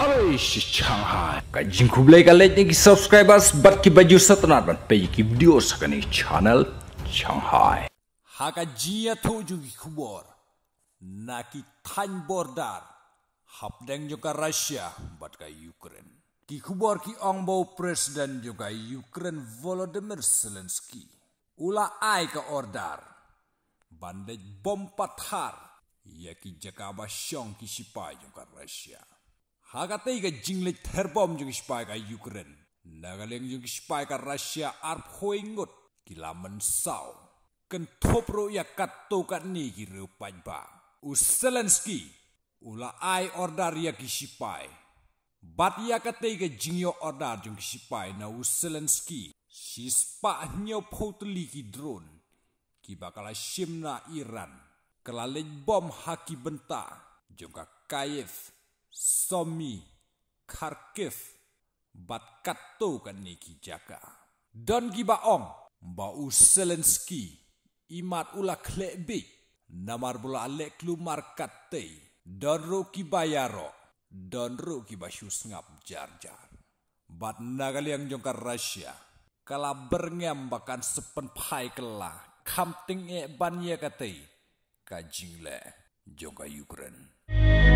Aray si Shanghai. Kajing kublai kalet ni subscribers bat ki baju satnat ban pe ki video sakani channel Shanghai. Haka jia tuju ki kubor. Naki tan bordar. Hapdeng juga Rusia bat ka Ukraine. Ki kubor ki ongbau presiden juga Ukraine Volodymyr Zelensky. Ula ai ka ordar. Bandej bom pathar. Ya ki jakaba syong ki sipai juga Rusia. Hagatay ka jinglit terbom juga sipai ka Ukraine. Nagaleng juga sipai ka Rusia arp hoingot. Kilaman saw. Kentopro ya katto kat ni ki rupaj ba. Zelensky. Ula ai ordar ya ki sipai. Bat ya katay ka jingyo ordar juga sipai na Zelensky. Sispa nyo potli ki drone. Ki bakala shimna Iran. Kelalej bom haki benta. Juga Kiev. Somi, Kharkiv, bat katto kan niki jaka. Don gibaong, bau Zelensky, imat ula klebik, namar bula alek klumar katte, don ro ki bayaro, don ro ki basyus ngap jar-jar. Bat nagaliang jongkar Rusia, kala berngam bakan sepen pai kela, kamting e banya katte, kajingle jongka Ukraine.